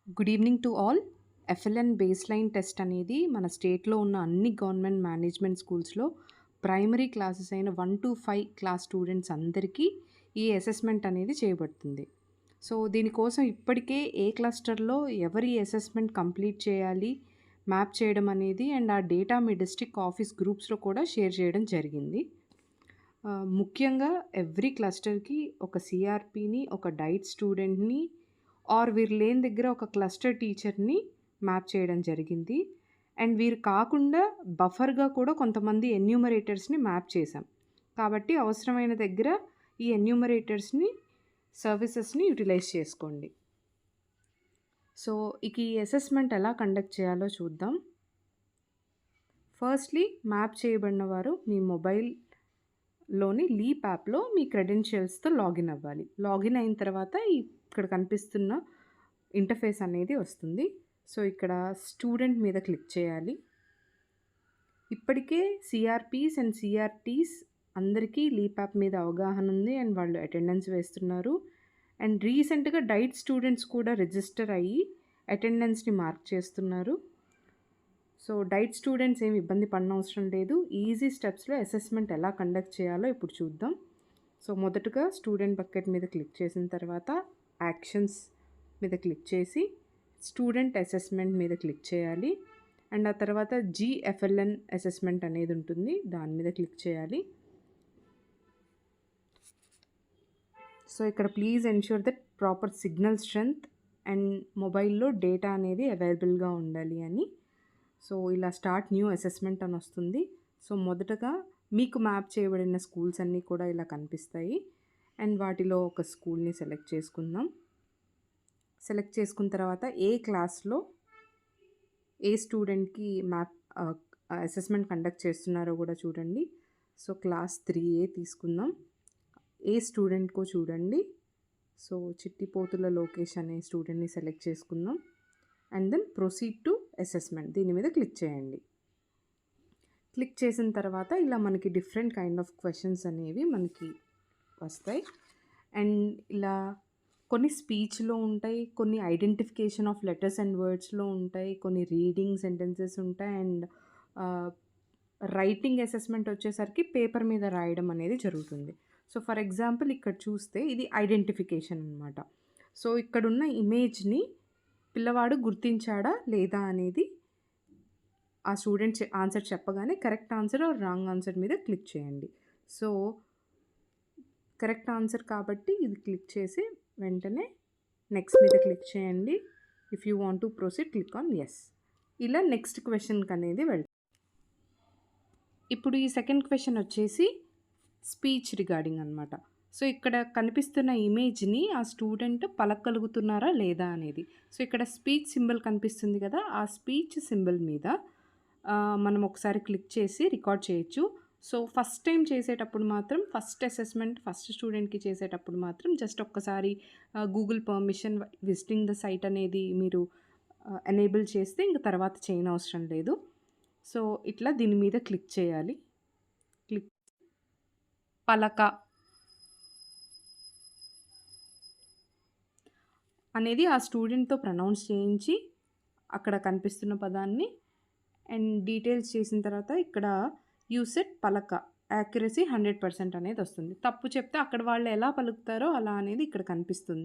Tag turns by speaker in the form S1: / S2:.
S1: Good evening to all. FLN baseline test అనేది మన స్టేట్‌లో ఉన్న అన్ని గవర్నమెంట్ మేనేజ్మెంట్ స్కూల్స్‌లో ప్రైమరీ క్లాసెస్ అయిన 1-5 క్లాస్ స్టూడెంట్స్ అందరికీ ఈ అసెస్మెంట్ అనేది చేయబడుతుంది. సో, దీనికోసం ఇప్పటికే ఏ క్లస్టర్‌లో ఎవరు ఈ అసెస్మెంట్ కంప్లీట్ చేయాలి, మ్యాప్ చేయడం అనేది అండ్ ఆ డేటా మీ డిస్ట్రిక్ట్ ఆఫీస్ గ్రూప్స్‌లో కూడా షేర్ చేయడం జరిగింది. ముఖ్యంగా ఎవ్రీ క్లస్టర్‌కి ఒక సీఆర్‌పీని, ఒక డైట్ స్టూడెంట్‌ని ఆర్ వీరు లేని దగ్గర ఒక క్లస్టర్ టీచర్‌ని మ్యాప్ చేయడం జరిగింది. అండ్ వీరు కాకుండా బఫర్‌గా కూడా కొంతమంది ఎన్యూమరేటర్స్‌ని మ్యాప్ చేశాం. కాబట్టి అవసరమైన దగ్గర ఈ ఎన్యూమరేటర్స్‌ని సర్వీసెస్‌ని యుటిలైజ్ చేసుకోండి. సో, ఇక ఈ అసెస్మెంట్ ఎలా కండక్ట్ చేయాలో చూద్దాం. ఫస్ట్‌లీ మ్యాప్ చేయబడిన వారు మీ మొబైల్‌లోని లీప్ యాప్‌లో మీ క్రెడెన్షియల్స్‌తో లాగిన్ అవ్వాలి. లాగిన్ అయిన తర్వాత ఇక్కడ కనిపిస్తున్న ఇంటర్ఫేస్ అనేది వస్తుంది. సో, ఇక్కడ స్టూడెంట్ మీద క్లిక్ చేయాలి. ఇప్పటికే సీఆర్‌పీస్ అండ్ సీఆర్‌టీస్ అందరికీ లీప్ యాప్ మీద అవగాహన ఉంది అండ్ వాళ్ళు అటెండెన్స్ వేస్తున్నారు. అండ్ రీసెంట్‌గా డైట్ స్టూడెంట్స్ కూడా రిజిస్టర్ అయ్యి అటెండెన్స్‌ని మార్క్ చేస్తున్నారు. సో, డైట్ స్టూడెంట్స్ ఏమి ఇబ్బంది పడనవసరం లేదు. ఈజీ స్టెప్స్‌లో అసెస్మెంట్ ఎలా కండక్ట్ చేయాలో ఇప్పుడు చూద్దాం. సో, మొదటగా స్టూడెంట్ బకెట్ మీద క్లిక్ చేసిన తర్వాత యాక్షన్స్ మీద క్లిక్ చేసి స్టూడెంట్ అసెస్మెంట్ మీద క్లిక్ చేయాలి. అండ్ ఆ తర్వాత జీఎఫ్ఎల్ఎన్ అసెస్మెంట్ అనేది ఉంటుంది. దాని మీద క్లిక్ చేయాలి. సో, ఇక్కడ please ensure that proper signal strength and మొబైల్‌లో డేటా అనేది అవైలబుల్‌గా ఉండాలి అని. సో, ఇలా స్టార్ట్ న్యూ అసెస్మెంట్ అని వస్తుంది. సో, మొదటగా మీకు మ్యాప్ చేయబడిన స్కూల్స్ అన్నీ కూడా ఇలా కనిపిస్తాయి. అండ్ వాటిలో ఒక స్కూల్‌ని సెలెక్ట్ చేసుకుందాం. సెలెక్ట్ చేసుకున్న తర్వాత ఏ క్లాస్‌లో ఏ స్టూడెంట్‌కి మ్యాప్ అసెస్మెంట్ కండక్ట్ చేస్తున్నారో కూడా చూడండి. సో, క్లాస్ 3A తీసుకుందాం. ఏ స్టూడెంట్‌కో చూడండి. సో, చిట్టిపోతుల లోకేష్ అనే స్టూడెంట్‌ని సెలెక్ట్ చేసుకుందాం. And then proceed to assessment దీని మీద క్లిక్ చేయండి. క్లిక్ చేసిన తర్వాత ఇలా మనకి డిఫరెంట్ కైండ్ ఆఫ్ క్వెషన్స్ అనేవి మనకి వస్తాయి. అండ్ ఇలా కొన్ని స్పీచ్‌లో ఉంటాయి, కొన్ని ఐడెంటిఫికేషన్ ఆఫ్ లెటర్స్ అండ్ వర్డ్స్‌లో ఉంటాయి, కొన్ని రీడింగ్ సెంటెన్సెస్ ఉంటాయి అండ్ రైటింగ్ అసెస్మెంట్ వచ్చేసరికి పేపర్ మీద రాయడం అనేది జరుగుతుంది. సో, ఫర్ ఎగ్జాంపుల్ ఇక్కడ చూస్తే ఇది ఐడెంటిఫికేషన్ అనమాట. సో, ఇక్కడున్న ఇమేజ్‌ని పిల్లవాడు గుర్తించాడా లేదా అనేది ఆ స్టూడెంట్ ఆన్సర్ చెప్పగానే correct answer or wrong answer మీద క్లిక్ చేయండి. సో, కరెక్ట్ ఆన్సర్ కాబట్టి ఇది క్లిక్ చేసి వెంటనే నెక్స్ట్ మీద క్లిక్ చేయండి. If you want to proceed click on yes. ఇలా నెక్స్ట్ క్వెషన్‌కి అనేది వెళ్తాం. ఇప్పుడు ఈ సెకండ్ క్వెషన్ వచ్చేసి స్పీచ్ రిగార్డింగ్ అనమాట. సో, ఇక్కడ కనిపిస్తున్న ఇమేజ్‌ని ఆ స్టూడెంట్ పలకగలుగుతున్నారా లేదా అనేది. సో, ఇక్కడ స్పీచ్ సింబల్ కనిపిస్తుంది కదా! ఆ స్పీచ్ సింబల్ మీద మనం ఒకసారి క్లిక్ చేసి రికార్డ్ చేయొచ్చు. సో, ఫస్ట్ టైం చేసేటప్పుడు మాత్రం ఫస్ట్ అసెస్మెంట్ ఫస్ట్ స్టూడెంట్‌కి చేసేటప్పుడు మాత్రం జస్ట్ ఒక్కసారి Google permission visiting the site అనేది మీరు ఎనేబుల్ చేస్తే ఇంక తర్వాత చేయనవసరం లేదు. సో, ఇట్లా దీని మీద క్లిక్ చేయాలి. క్లిక్ పలక అనేది ఆ స్టూడెంట్‌తో ప్రొనౌన్స్ చేయించి అక్కడ కనిపిస్తున్న పదాన్ని అండ్ డీటెయిల్స్ చేసిన తర్వాత ఇక్కడ యూ సెడ్ పలక యాక్యురసీ 100% అనేది వస్తుంది. తప్పు చెప్తే అక్కడ వాళ్ళు ఎలా పలుకుతారో అలా అనేది ఇక్కడ కనిపిస్తుంది.